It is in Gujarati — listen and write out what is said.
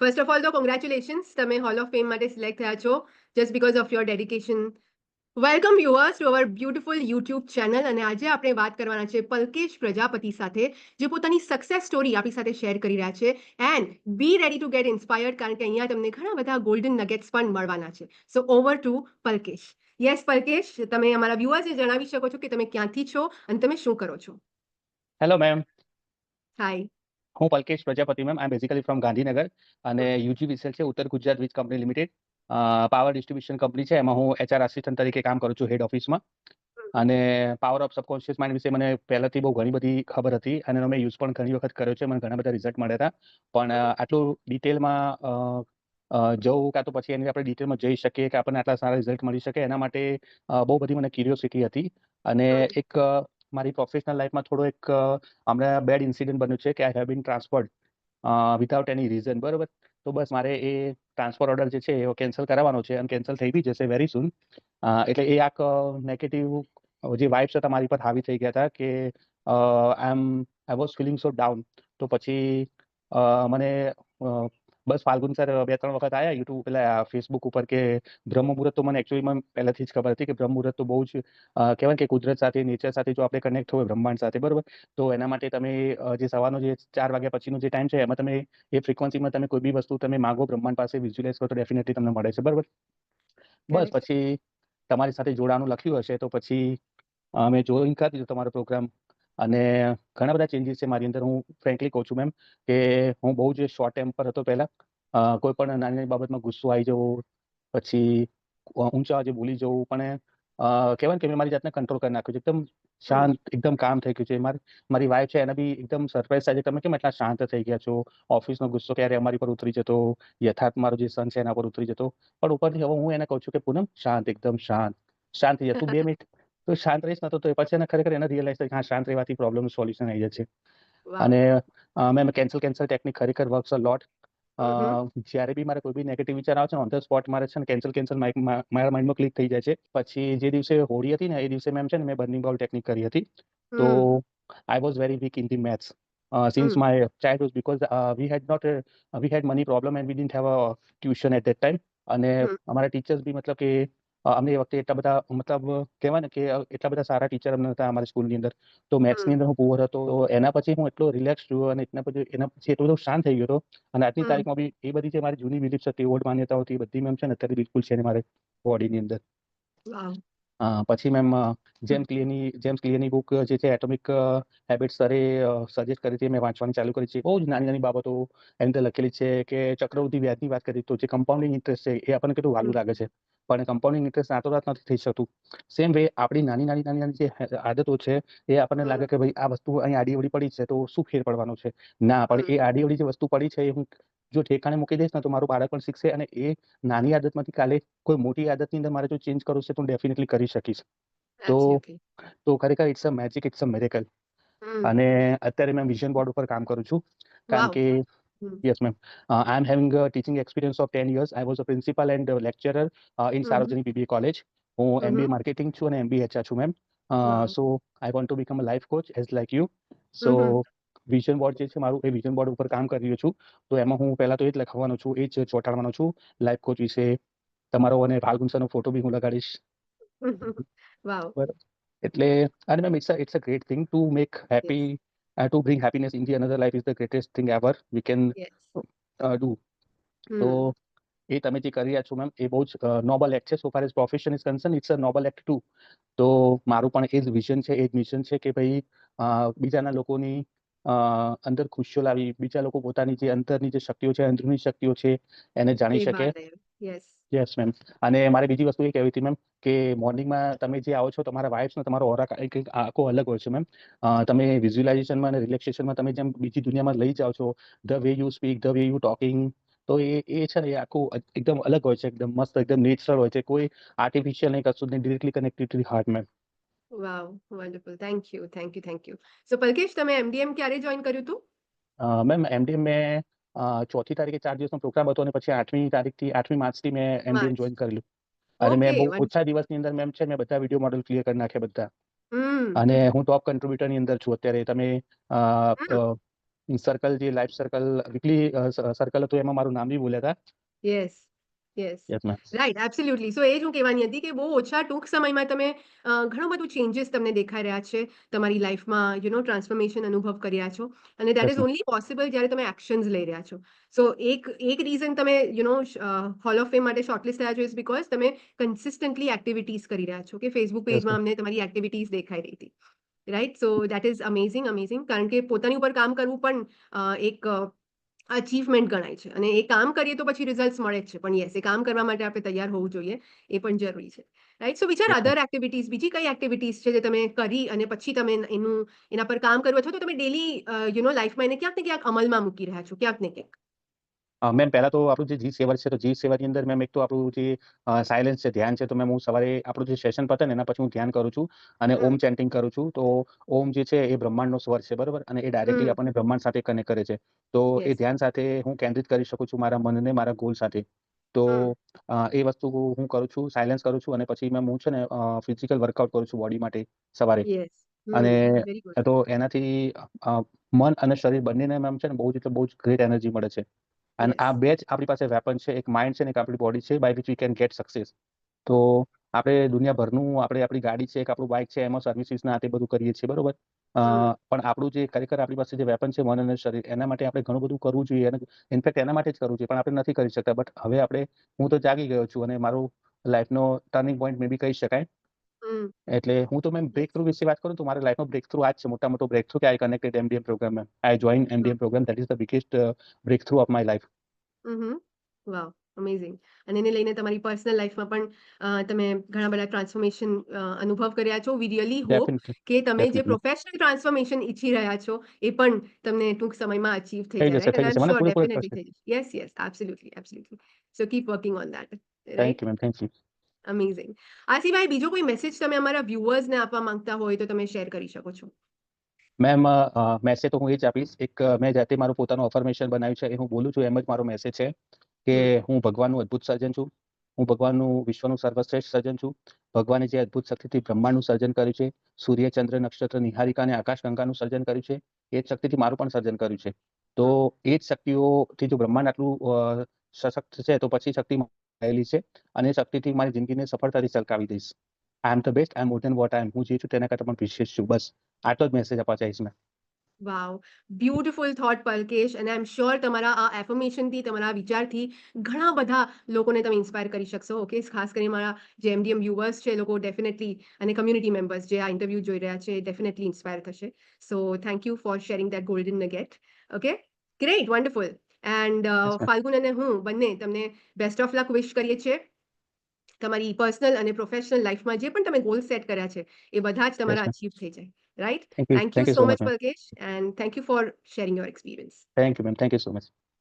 ફર્સ્ટ ઓફ ઓલ તો કોંગ્રેચ્યુલેશન્સ, તમે હોલ ઓફ ફેમ માટે સિલેક્ટ થયા છો just because of your dedication. Welcome viewers to our beautiful YouTube channel. અને આજે આપણે વાત કરવાના છે પલકેશ પ્રજાપતિ સાથે, જે પોતાની સક્સેસ સ્ટોરી આપણી સાથે શેર કરી રહ્યા છે. And be ready to get inspired, કારણ કે અહીંયા તમને ઘણા બધા ગોલ્ડન નગેટ્સ પણ મળવાના છે. સો ઓવર ટુ પલકેશ. યસ પલકેશ, તમે અમારા વ્યુઅર્સને જણાવી શકો છો કે તમે ક્યાંથી છો અને તમે શું કરો છો? Hello ma'am, hi. હું Palkesh Prajapati ma'am. I am basically from Gandhinagar અને યુજીવીસીએલ છે Uttar Gujarat Vij company limited. Power distribution company છે, એમાં હું એચઆર આસિસ્ટન્ટ તરીકે કામ કરું છું હેડ ઓફિસમાં. અને પાવર ઓફ સબકોન્શિયસ માઇન્ડ વિશે મને પહેલાથી બહુ ઘણી બધી ખબર હતી અને મેં યુઝ પણ ઘણી વખત કર્યો છે. મને ઘણા બધા રિઝલ્ટ મળ્યા હતા, પણ આટલું ડિટેલમાં જવું કાં તો પછી એની આપણે ડિટેલમાં જઈ શકીએ કે આપણને આટલા સારા રિઝલ્ટ મળી શકે, એના માટે બહુ બધી મને ક્યુરિયોસિટી હતી. અને એક મારી પ્રોફેશનલ લાઈફમાં થોડો એક હમણાં બેડ ઇન્સિડન્ટ બન્યું છે કે I have been transferred without any reason, બરાબર. તો બસ મારે એ ટ્રાન્સફર ઓર્ડર જે છે એ કેન્સલ કરાવવાનો છે અને કેન્સલ થઈ બી જશે વેરી સૂન. એટલે એ આક નેગેટિવ જે વાઇબ્સ હતા મારી પર હાવી થઈ ગયા હતા કે I was feeling so down. તો પછી મને બસ ફાલ્ગુન સર 2-3 વખત આવ્યા યુટ્યુબ પેલા ફેસબુક ઉપર કે બ્રહ્મ મુહૂર્ત. તો મને એકચ્યુઅલીમાં પહેલાથી જ ખબર હતી કે બ્રહ્મ મુહૂર્ત તો બહુ જ કહેવાય કે કુદરત સાથે નેચર સાથે જો આપણે કનેક્ટ હોય બ્રહ્માંડ સાથે, બરાબર, તો એના માટે તમે જે સવારનો જે 4 વાગ્યા પછીનો જે ટાઈમ છે એમાં તમે એ ફ્રિકવન્સીમાં તમે કોઈ બી વસ્તુ તમે માગો બ્રહ્માંડ પાસે વિઝ્યુલાઇઝ કરો તો ડેફિનેટલી તમને મળે છે, બરાબર. બસ પછી તમારી સાથે જોડાવાનું લખ્યું હશે તો પછી મેં જોઈન કરી દીધું તમારો પ્રોગ્રામ અને ઘણા બધા ચેન્જીસ છે મારી અંદર. હું ફ્રેન્કલી કહું છું મેમ કે હું બહુ જ શોર્ટ ટેમ્પર હતો પહેલા. કોઈ પણ નાની નાની બાબતમાં ગુસ્સો આવી જવો, પછી ઊંચા આજે બોલી જવું, પણ કહેવાય કે મેં મારી જાતને કંટ્રોલ કરી નાખ્યું છે. એકદમ શાંત, એકદમ કામ થઈ ગયું છે. મારી વાઈફ છે એને બી એકદમ સરપ્રાઈઝ થાય છે, તમે કેમ એટલા શાંત થઈ ગયા છો. ઓફિસનો ગુસ્સો ક્યારે અમારી પર ઉતરી જતો, યથાર્થ મારો જે સન છે એના પર ઉતરી જતો, પણ ઉપરથી હવે હું એને કહું છું કે પૂનમ શાંત, એકદમ શાંત થઈ જાય તું. 2 મિનિટ તો શાંત રહીશ નતો તો એ પછી એને ખરેખર એને રિયલાઇઝ થાય કે હા, શાંત રહેવાથી પ્રોબ્લેમનું સોલ્યુશન આવી જાય છે. અને મેં કેન્સલ ટેકનિક ખરેખર વર્ક્સ અ લોટ. જ્યારે બી મારે કોઈ બી નેગેટિવ વિચાર આવે છે ઓન ધ સ્પોટ મારે છે ને કેન્સલ મારા માઇન્ડમાં ક્લિક થઈ જાય છે. પછી જે દિવસે હોળી હતી ને એ દિવસે મેમ છે ને મેં બર્નિંગ બોલ ટેકનિક કરી હતી. તો I was very weak in the maths since my childhood because we had money problem and we didn't have a tuition at that time. અને અમારા ટીચર્સ બી મતલબ કે અમને એ વખતે એટલા બધા મતલબ કહેવાય ને કે એટલા બધા સારા ટીચર અમને હતા અમારી સ્કૂલની અંદર. તો મેથ્સની અંદર હું પુઅર હતો. તો એના પછી હું એટલો રિલેક્સ થયો અને એના પછી એટલો બધો શાંત થઈ ગયો હતો. અને આજની તારીખમાં બી એ બધી જે મારી જૂની બિલીફ્સ હતી, ઓલ્ડ માન્યતાઓ હતી, બધી મેમ છે ને અત્યારે બિલકુલ છે ને મારે બોડીની અંદર. પછી મેમ જેમ્સ ક્લિયરની બુક જે છે એટોમિક હેબિટ્સ સરે સજેસ્ટ કરી હતી, મેં વાંચવાની ચાલુ કરી છે. બહુ જ નાની નાની બાબતો એની અંદર લખેલી છે કે ચક્રવૃદ્ધિ વ્યાજની વાત કરી તો જે કમ્પાઉન્ડિંગ ઇન્ટરેસ્ટ છે એ આપણને કેટલું વાલું લાગે છે, પણ કમ્પાઉન્ડિંગ ઇન્ટરેસ્ટ રાતોરાત નથી થઈ શકતું. સેમ વે આપણી નાની જે આદતો છે એ આપણને લાગે કે ભાઈ આ વસ્તુ અહીં આડીઅવળી પડી છે તો શું ફેર પડવાનો છે. ના, પણ એ આડીઅવળી જે વસ્તુ પડી છે એ હું જો ઠેકાણે મૂકી દઈશ ને તો મારું બાળક પણ શીખશે અને એ નાની આદતમાંથી કાલે કોઈ મોટી આદતની અંદર મારે જો ચેન્જ કરવું છે તો હું ડેફિનેટલી કરી શકીશ. તો ખરેખર it's a magic, it's a miracle. અને અત્યારે મેં વિઝન બોર્ડ ઉપર કામ કરું છું કારણ કે yes ma'am, I am having a teaching experience of 10 years. I was a principal and lecturer in Sarvajanik BBA college. હું MBA માર્કેટિંગ છું અને MBA HR છું ma'am. So I want to become a life coach as like you. So vision board જે છે મારું, એ વિઝન બોર્ડ ઉપર કામ કરી રહ્યો છું. તો એમાં હું પહેલા તો એ જ લખવાનો છું, એ જ ચોંટાડવાનો છું લાઈફ કોચ વિશે. તમારો અને ફાલ્ગુન સરનો ફોટો બી હું લગાડીશ. એટલે અને ma'am it's a great thing to make happy, to bring happiness in the another life is the greatest thing ever we can do. તો એ તમે જે કરી રહ્યા છો મેમ એ બહુ જ નોબલ એક્ટ છે. So far as profession is concern it's a noble act too. તો મારું પણ એ જ વિઝન છે, એ જ મિશન છે કે ભાઈ બીજાના લોકોની અંદર ખુશીઓ લાવી, બીજા લોકો પોતાની જે અંતરની જે શક્તિઓ છે, અંદરૂની શક્તિઓ છે એને જાણી શકે. Yes ma'am. અને મારે બીજી વસ્તુ એ કહેવી હતી મેમ કે મોર્નિંગમાં તમે જે આવો છો તમારા વાઇબ્સનો તમારો ઓરા કંઈક આખો અલગ હોય છે મેમ. તમે વિઝ્યુલાઇઝેશનમાં અને રિલેક્સેશનમાં તમે જેમ બીજી દુનિયામાં લઈ જાઓ છો, the way you speak, the way you talking, તો એ છે ને એ આખું એકદમ અલગ હોય છે, એકદમ મસ્ત, એકદમ નેચરલ હોય છે. કોઈ આર્ટિફિશિયલ નહીં, કશું નહીં, directly connected to the heart ma'am. Wow, wonderful. Thank you. So Palkesh, તમે MDM ક્યારે જોઈન કર્યું હતું? મેમ MDM મેં 4મી તારીખે 4 દિવસનો પ્રોગ્રામ હતો અને પછી 8મી માર્ચથી મેં MDM જોઈન કરેલું. અને મેં બહુ ઓછા દિવસની અંદર મેમ છે મેં બધા વિડીયો મોડલ ક્લિયર કરી નાખ્યા બધા. અને હું ટોપ કન્ટ્રીબ્યુટરની અંદર છું અત્યારે. તમે સર્કલ જે લાઈફ સર્કલ વીકલી સર્કલ હતું એમાં મારું નામ બી બોલ્યા હતા. Yes yes yes ma'am. Right absolutely so એ જ હું કહેવાની હતી કે બહુ ઓછા ટૂંક સમયમાં તમે ઘણું બધું ચેન્જીસ તમને દેખાઈ રહ્યા છે તમારી લાઈફમાં ટ્રાન્સફોર્મેશન અનુભવ કરી રહ્યા છો અને that yes is ma'am. Only possible જ્યારે તમે એક્શન્સ લઈ રહ્યા છો સો એક રીઝન તમે હોલ ઓફ ફેમ માટે શોર્ટલિસ્ટ થયા છો ઇઝ બીકોઝ તમે કન્સિસ્ટન્ટલી એક્ટિવિટીઝ કરી રહ્યા છો કે ફેસબુક યસ પેજમાં મેમ. અમને તમારી એક્ટિવિટીઝ દેખાઈ રહી હતી right so that is amazing amazing કારણ કે પોતાની ઉપર કામ કરવું પણ એક અચીવમેન્ટ ગણાય છે અને એ કામ કરીએ તો પછી રિઝલ્ટ મળે જ છે પણ યસ એ કામ કરવા માટે આપણે તૈયાર હોવું જોઈએ એ પણ જરૂરી છે રાઈટ સો વિચાર યસ મેમ. અધર એક્ટિવિટીઝ બીજી કઈ એક્ટિવિટીઝ છે જે તમે કરી અને પછી તમે એના પર કામ કર્યું અથવા તો તમે ડેલી લાઈફમાં એને ક્યાંક ને ક્યાંક અમલમાં મૂકી રહ્યા છો ક્યાંક ને ક્યાંક મેમ પહેલા તો આપણું જે જી સેવર છે તો જી સેવરની અંદર મેમ એક તો આપણું જે સાયલેન્સ છે ધ્યાન છે તો મેમ હું સવારે આપણું જે સેશન પતે ને એના પછી હું ધ્યાન કરું છું અને હમ ઓમ ચેન્ટિંગ કરું છું. તો ઓમ જે છે એ બ્રહ્માંડનો સ્વર છે બરોબર અને એ ડાયરેક્ટલી હમ આપણને બ્રહ્માંડ સાથે કનેક્ટ કરે છે. તો એ યસ ધ્યાન સાથે હું કેન્દ્રિત કરી શકું છું મારા મનને મારા ગોલ સાથે. તો હમ એ વસ્તુ હું કરું છું, સાયલેન્સ કરું છું અને પછી મેમ હું છે ને ફિઝિકલ વર્કઆઉટ કરું છું બોડી માટે સવારે. યસ અને વેરી ગુડ તો એનાથી મન અને શરીર બંનેને મેમ છે ને બહુ જ એટલે બહુ જ ગ્રેટ એનર્જી મળે છે. અને યસ આ બે જ આપણી પાસે વેપન છે, એક માઇન્ડ છે ને એક આપણી બોડી છે by which we can get success. તો આપણે દુનિયાભરનું આપણી ગાડી છે, એક આપણું બાઇક છે, એમાં સર્વિસીસ ના તે બધું કરીએ છીએ બરોબર. હમ પણ આપણું જે ખરેખર આપણી પાસે જે વેપન છે મન અને શરીર એના માટે આપણે ઘણું બધું કરવું જોઈએ અને ઇનફેક્ટ એના માટે જ કરવું જોઈએ પણ આપણે નથી કરી શકતા. બટ હવે હું તો જાગી ગયો છું અને મારું લાઈફનો ટર્નિંગ પોઈન્ટ મે બી કહી શકાય. હમ એટલે હું તો મેમ બ્રેક યસ થ્રુ વિશે વાત કરું તો મારા લાઈફનો બ્રેક થ્રુ આ જ છે મોટા મોટો બ્રેક થ્રુ કે I connected MDM program ma'am. I join MDM program that is the biggest breakthrough of my life. Hmm wow amazing અને એને લઈને તમારી પર્સનલ લાઈફમાં પણ તમે ઘણા બધા ટ્રાન્સફોર્મેશન અનુભવ કર્યા છો વી રિયલી હોપ ડેફિનેટલી કે તમે જે ડેફિનેટલી પ્રોફેશનલ ટ્રાન્સફોર્મેશન ઈચ્છી રહ્યા છો એ પણ તમને ટૂંક સમયમાં અચીવ થઈ થઈ જાય રાઈટ જશે અને આઈ એમ મને શ્યોર પૂરેપૂરો ડેફિનેટલી ટ્રસ્ટ છે. થઈ જશે yes yes absolutely absolutely so keep working on that thank right you ma'am, thank you. Amazing આ સિવાય બીજો કોઈ મેસેજ તમે અમારા વ્યુઅર્સને આપવા માંગતા હોય તો તમે શેર કરી શકો છો મેમ મેસેજ તો હું એ જ આપીશ એક મેં જાતે મારું પોતાનું અફર્મેશન બનાવ્યું છે એ હું બોલું છું એમ જ મારો મેસેજ છે કે હમ હું ભગવાનનું અદ્ભુત સર્જન છું. હું ભગવાનનું વિશ્વનું સર્વશ્રેષ્ઠ સર્જન છું. ભગવાને જે અદ્ભુત શક્તિથી બ્રહ્માંડનું સર્જન કર્યું છે, સૂર્ય ચંદ્ર નક્ષત્ર નિહારિકા અને આકાશગંગાનું સર્જન કર્યું છે, એ જ શક્તિથી મારું પણ સર્જન કર્યું છે. તો હમ એ જ શક્તિઓથી જો બ્રહ્માંડ આટલું સશક્ત છે તો પછી શક્તિ રહેલી છે અને એ શક્તિથી મારી જિંદગીને સફળતાથી ચલકાવી દઈશ. I am the best, I am more than what I am. હું જે છું તેના કરતાં પણ વિશેષ છું. બસ આટલો જ મેસેજ આપવા ચાહીશ મેં. વાવ બ્યુટીફુલ થોટ પલકેશ અને આઈ એમ શ્યોર તમારા આ એફર્મેશનથી તમારા આ વિચારથી ઘણા બધા લોકોને તમે ઇન્સ્પાયર કરી શકશો ઓકે ખાસ કરીને મારા જે એમડીએમ વ્યુઅર્સ છે એ લોકો ડેફિનેટલી અને કમ્યુનિટી મેમ્બર્સ જે આ ઇન્ટરવ્યૂ જોઈ રહ્યા છે એ ડેફિનેટલી ઇન્સ્પાયર થશે so thank you for sharing that golden nugget okay great wonderful and yes ma'am. Falgun અને હું બંને તમને બેસ્ટ ઓફ લક વિશ કરીએ છીએ તમારી પર્સનલ અને પ્રોફેશનલ લાઈફમાં જે પણ તમે ગોલ સેટ કર્યા છે એ બધા જ યસ તમારા મેમ. અચીવ થઈ જાય right thank you, thank you thank you so so much much ma'am. Palkesh and thank you for sharing your experience thank you ma'am, thank you so much.